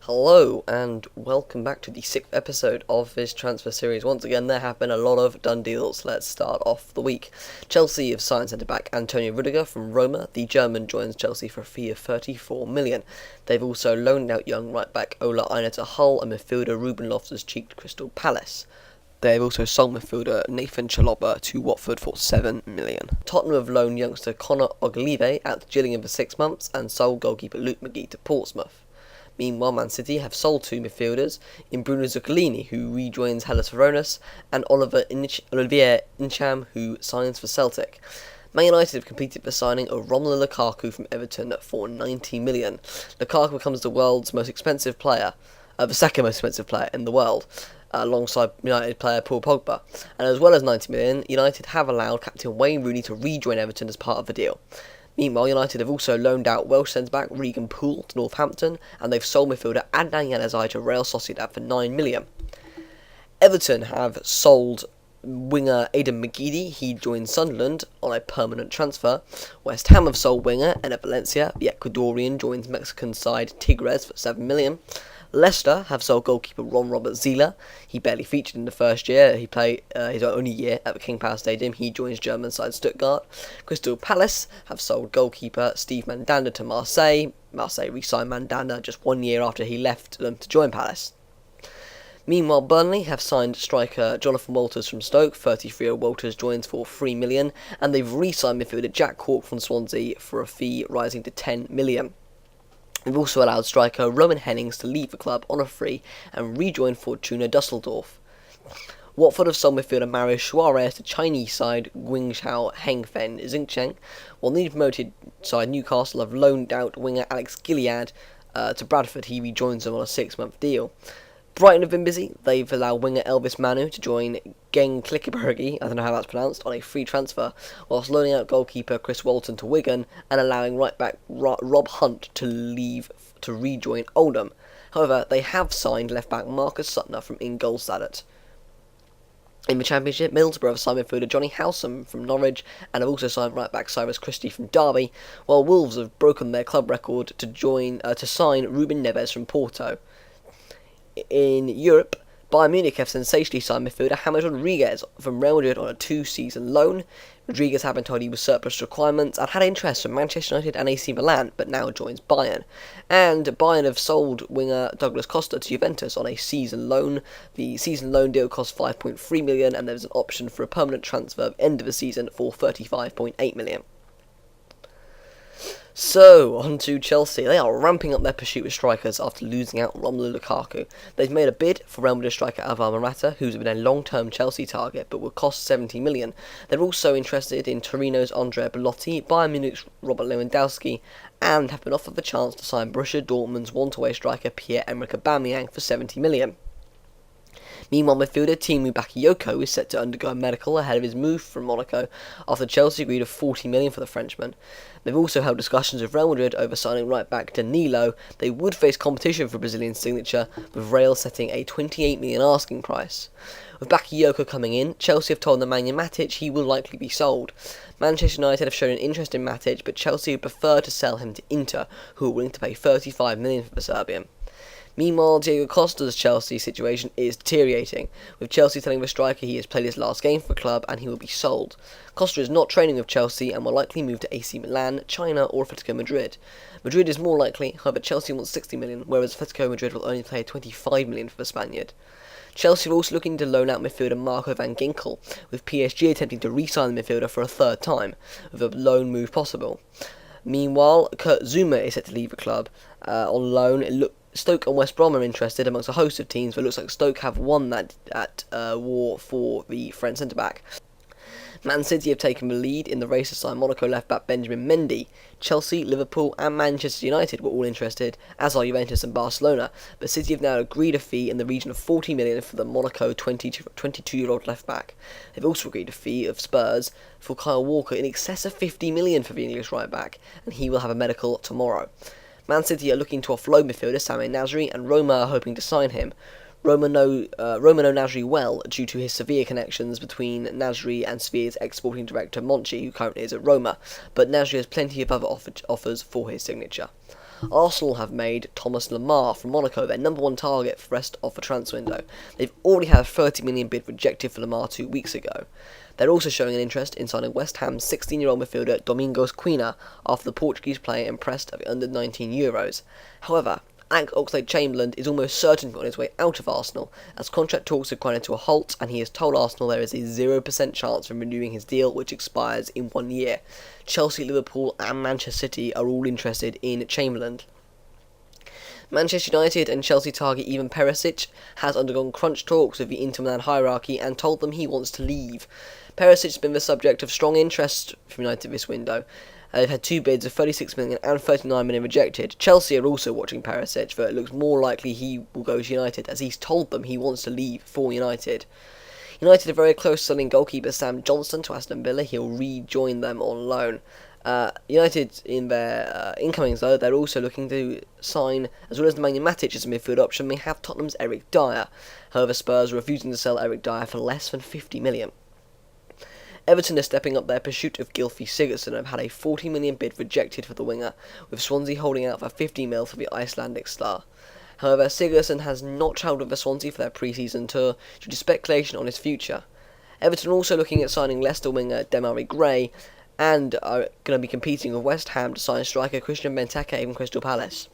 Hello and welcome back to the 6th episode of this transfer series. Once again, there have been a lot of done deals. Let's start off the week. Chelsea have signed centre-back Antonio Rudiger from Roma. The German joins Chelsea for a fee of 34 million. They've also loaned out young right-back Ola Aina to Hull and midfielder Ruben Loftus-Cheek to Crystal Palace. They have also sold midfielder Nathan Chalobah to Watford for 7 million. Tottenham have loaned youngster Conor Oglive out to Gillingham for 6 months and sold goalkeeper Luke McGee to Portsmouth. Meanwhile, Man City have sold two midfielders in Bruno Zuccolini, who rejoins Hellas Veronas, and Olivier Incham, who signs for Celtic. Man United have completed the signing of Romelu Lukaku from Everton for 90 million. Lukaku becomes the world's most expensive player, the second most expensive player in the world, alongside United player Paul Pogba. And as well as 90 million, United have allowed captain Wayne Rooney to rejoin Everton as part of the deal. Meanwhile, United have also loaned out Welsh centre-back Regan Poole to Northampton, and they've sold midfielder Adnan Januzaj to Real Sociedad for 9 million. Everton have sold winger Aidan McGeady. He joins Sunderland on a permanent transfer. West Ham have sold winger Enner Valencia. The Ecuadorian joins Mexican side Tigres for 7 million. Leicester have sold goalkeeper Ron Robert Zieler. He barely featured in the first year. He played his only year at the King Power Stadium. He joins German side Stuttgart. Crystal Palace have sold goalkeeper Steve Mandanda to Marseille. Marseille re-signed Mandanda just 1 year after he left them to join Palace. Meanwhile, Burnley have signed striker Jonathan Walters from Stoke. 33-year-old Walters joins for 3 million, and they've re-signed midfielder Jack Cork from Swansea for a fee rising to 10 million. They've also allowed striker Roman Hennings to leave the club on a free and rejoin Fortuna Dusseldorf. Watford have sold midfielder Mario Suarez to Chinese side Guangzhou Hengfen Xinjiang, while newly promoted side Newcastle have loaned out winger Alex Gilead to Bradford. He rejoins them on a 6-month deal. Brighton have been busy. They've allowed winger Elvis Manu to join Genk Klikkebergi, I don't know how that's pronounced, on a free transfer, whilst loaning out goalkeeper Chris Walton to Wigan and allowing right-back Rob Hunt to leave to rejoin Oldham. However, they have signed left-back Marcus Suttner from Ingolstadt. In the Championship, Middlesbrough have signed midfielder Johnny Howsam from Norwich and have also signed right-back Cyrus Christie from Derby, while Wolves have broken their club record to sign Ruben Neves from Porto. In Europe, Bayern Munich have sensationally signed midfielder James Rodriguez from Real Madrid on a 2-season loan. Rodriguez had been told he was surplus requirements and had interest from Manchester United and AC Milan, but now joins Bayern. And Bayern have sold winger Douglas Costa to Juventus on a season loan. The season loan deal costs 5.3 million, and there's an option for a permanent transfer at the end of the season for 35.8 million. So, on to Chelsea. They are ramping up their pursuit of strikers after losing out Romelu Lukaku. They've made a bid for Real Madrid striker Alvaro Morata, who's been a long-term Chelsea target, but will cost 70 million. They're also interested in Torino's Andrea Belotti, Bayern Munich's Robert Lewandowski, and have been offered the chance to sign Borussia Dortmund's one-away striker Pierre-Emerick Aubameyang for 70 million. Meanwhile, midfielder Timu Bakayoko is set to undergo a medical ahead of his move from Monaco after Chelsea agreed a 40 million for the Frenchman. They've also held discussions with Real Madrid over signing right-back Danilo. They would face competition for Brazilian signature, with Real setting a 28 million asking price. With Bakayoko coming in, Chelsea have told Nemanja Matic he will likely be sold. Manchester United have shown an interest in Matic, but Chelsea would prefer to sell him to Inter, who are willing to pay 35 million for the Serbian. Meanwhile, Diego Costa's Chelsea situation is deteriorating, with Chelsea telling the striker he has played his last game for the club and he will be sold. Costa is not training with Chelsea and will likely move to AC Milan, China or Atletico Madrid. Madrid is more likely, however Chelsea wants 60 million, whereas Atletico Madrid will only pay 25 million for the Spaniard. Chelsea are also looking to loan out midfielder Marco van Ginkel, with PSG attempting to re-sign the midfielder for a third time, with a loan move possible. Meanwhile, Kurt Zouma is set to leave the club on loan. Stoke and West Brom are interested amongst a host of teams, but it looks like Stoke have won that war for the French centre-back. Man City have taken the lead in the race to sign Monaco left-back Benjamin Mendy. Chelsea, Liverpool and Manchester United were all interested, as are Juventus and Barcelona, but City have now agreed a fee in the region of 40 million for the Monaco 22-year-old left-back. They've also agreed a fee of Spurs for Kyle Walker in excess of 50 million for the English right-back, and he will have a medical tomorrow. Man City are looking to offload midfielder Samir Nasri, and Roma are hoping to sign him. Roma know Nasri well due to his Sevilla connections between Nasri and Sevilla's ex-sporting director Monchi, who currently is at Roma, but Nasri has plenty of other offers for his signature. Arsenal have made Thomas Lemar from Monaco their number one target for the rest of the transfer window. They've already had a 30 million bid rejected for Lemar 2 weeks ago. They're also showing an interest in signing West Ham's 16-year-old midfielder Domingos Quina after the Portuguese player impressed at the under-19 Euros. However, Alex Oxlade-Chamberlain is almost certain to be on his way out of Arsenal, as contract talks have grinded to a halt, and he has told Arsenal there is a 0% chance of renewing his deal, which expires in 1 year. Chelsea, Liverpool and Manchester City are all interested in Chamberlain. Manchester United and Chelsea target Ivan Perisic has undergone crunch talks with the Inter Milan hierarchy and told them he wants to leave. Perisic has been the subject of strong interest from United this window. They've had 2 bids of 36 million and 39 million rejected. Chelsea are also watching Perisic, but it looks more likely he will go to United, as he's told them he wants to leave for United. United are very close to selling goalkeeper Sam Johnstone to Aston Villa. He'll rejoin them on loan. United, in their incomings though, they're also looking to sign, as well as Nemanja Matic as a midfield option, they have Tottenham's Eric Dyer. However, Spurs are refusing to sell Eric Dyer for less than 50 million. Everton are stepping up their pursuit of Gylfi Sigurdsson and have had a 40 million bid rejected for the winger, with Swansea holding out for 50 mil for the Icelandic star. However, Sigurdsson has not travelled with the Swansea for their pre-season tour due to speculation on his future. Everton are also looking at signing Leicester winger Demarai Gray, and are going to be competing with West Ham to sign striker Christian Benteke from Crystal Palace.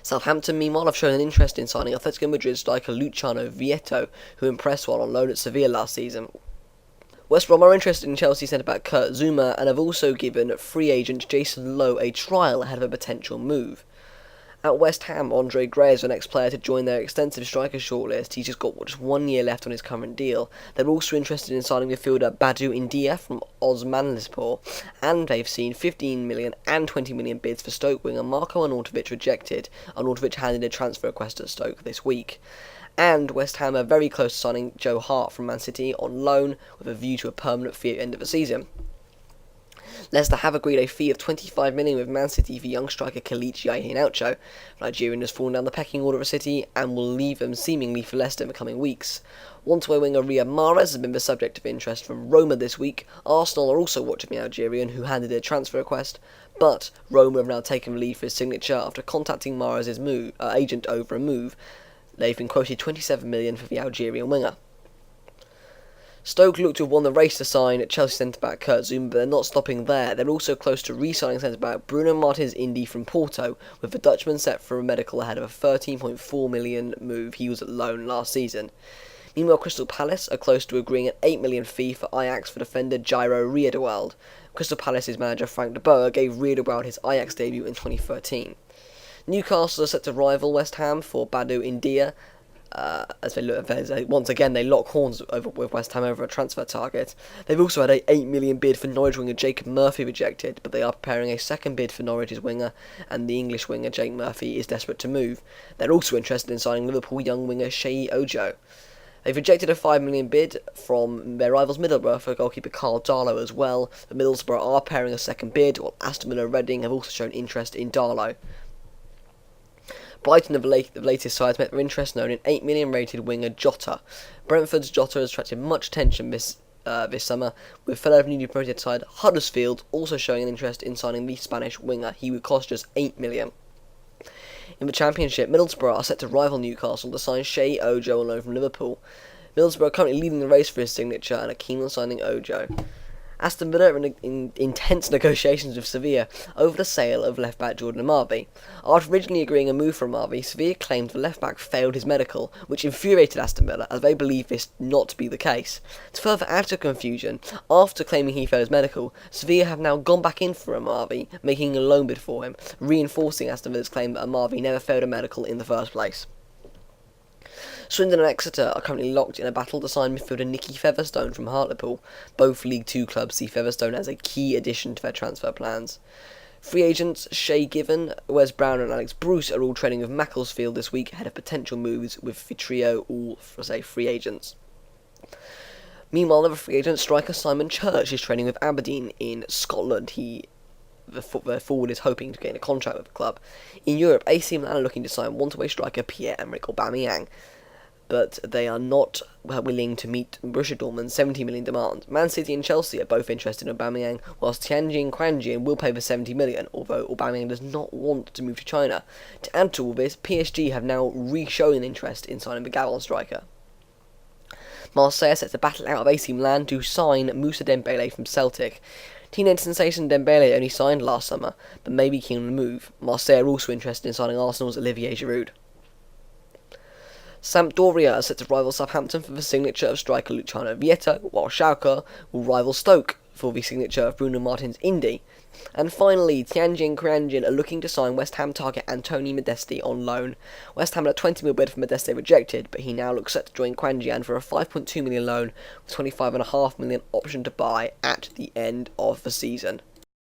Southampton, meanwhile, have shown an interest in signing Atletico Madrid striker Luciano Vieto, who impressed while on loan at Sevilla last season. West Brom are interested in Chelsea centre-back Kurt Zouma and have also given free agent Jason Lowe a trial ahead of a potential move. At West Ham, Andre Gray is the next player to join their extensive striker shortlist. He's just got just 1 year left on his current deal. They're also interested in signing midfielder Badu India from Osmanlispor, and they've seen 15 million and 20 million bids for Stoke winger Marko Arnautovic rejected. Arnautovic handed a transfer request at Stoke this week. And West Ham are very close to signing Joe Hart from Man City on loan, with a view to a permanent fee at the end of the season. Leicester have agreed a fee of 25 million with Man City for young striker Kelechi Iheanacho. Nigerian has fallen down the pecking order of City and will leave them seemingly for Leicester in the coming weeks. One-way winger Riyad Mahrez has been the subject of interest from Roma this week. Arsenal are also watching the Algerian, who handed a transfer request, but Roma have now taken the lead for his signature after contacting Mahrez's agent over a move. They've been quoted 27 million for the Algerian winger. Stoke look to have won the race to sign Chelsea centre-back Kurt Zouma, but they're not stopping there. They're also close to re-signing centre-back Bruno Martins Indi from Porto, with the Dutchman set for a medical ahead of a 13.4 million move. He was at loan last season. Meanwhile, Crystal Palace are close to agreeing an 8 million fee for Ajax for defender Jairo Riedewald. Crystal Palace's manager Frank de Boer gave Riedewald his Ajax debut in 2013. Newcastle are set to rival West Ham for Badu India, as once again they lock horns with West Ham over a transfer target. They've also had a 8 million bid for Norwich winger Jacob Murphy rejected, but they are preparing a second bid for Norwich's winger, and the English winger Jake Murphy is desperate to move. They're also interested in signing Liverpool young winger Sheyi Ojo. They've rejected a 5 million bid from their rivals Middlesbrough for goalkeeper Carl Darlow as well. The Middlesbrough are pairing a second bid, while Aston Villa and Reading have also shown interest in Darlow. Brighton, the latest sides, met their interest known in 8 million rated winger Jota. Brentford's Jota has attracted much attention this summer, with fellow newly promoted side Huddersfield also showing an interest in signing the Spanish winger. He would cost just 8 million. In the Championship, Middlesbrough are set to rival Newcastle to sign Sheyi Ojo on loan from Liverpool. Middlesbrough are currently leading the race for his signature and are keen on signing Ojo. Aston Villa are in intense negotiations with Sevilla over the sale of left-back Jordan Amavi. After originally agreeing a move for Amavi, Sevilla claimed the left-back failed his medical, which infuriated Aston Villa, as they believe this not to be the case. To further add to confusion, after claiming he failed his medical, Sevilla have now gone back in for Amavi, making a loan bid for him, reinforcing Aston Villa's claim that Amavi never failed a medical in the first place. Swindon and Exeter are currently locked in a battle to sign midfielder Nicky Featherstone from Hartlepool. Both League Two clubs see Featherstone as a key addition to their transfer plans. Free agents Shay Given, Wes Brown and Alex Bruce are all training with Macclesfield this week ahead of potential moves, with the trio all free agents. Meanwhile, another free agent, striker Simon Church, is training with Aberdeen in Scotland. The forward is hoping to gain a contract with the club. In Europe, AC Milan are looking to sign one-way striker Pierre-Emerick Aubameyang. but they are not willing to meet Borussia Dortmund's 70 million demand. Man City and Chelsea are both interested in Aubameyang, whilst Tianjin Quanjian will pay the 70 million, although Aubameyang does not want to move to China. To add to all this, PSG have now re-shown interest in signing the Gabon striker. Marseille sets to battle out of AC Milan to sign Moussa Dembele from Celtic. Teenage sensation Dembele only signed last summer, but may be keen on the move. Marseille are also interested in signing Arsenal's Olivier Giroud. Sampdoria are set to rival Southampton for the signature of striker Luciano Vietto, while Schalke will rival Stoke for the signature of Bruno Martins Indy. And finally, Tianjin Quanjian are looking to sign West Ham target Anthony Modeste on loan. West Ham had a 20 million bid for Modeste rejected, but he now looks set to join Quanjian for a 5.2 million loan with 25.5 million option to buy at the end of the season.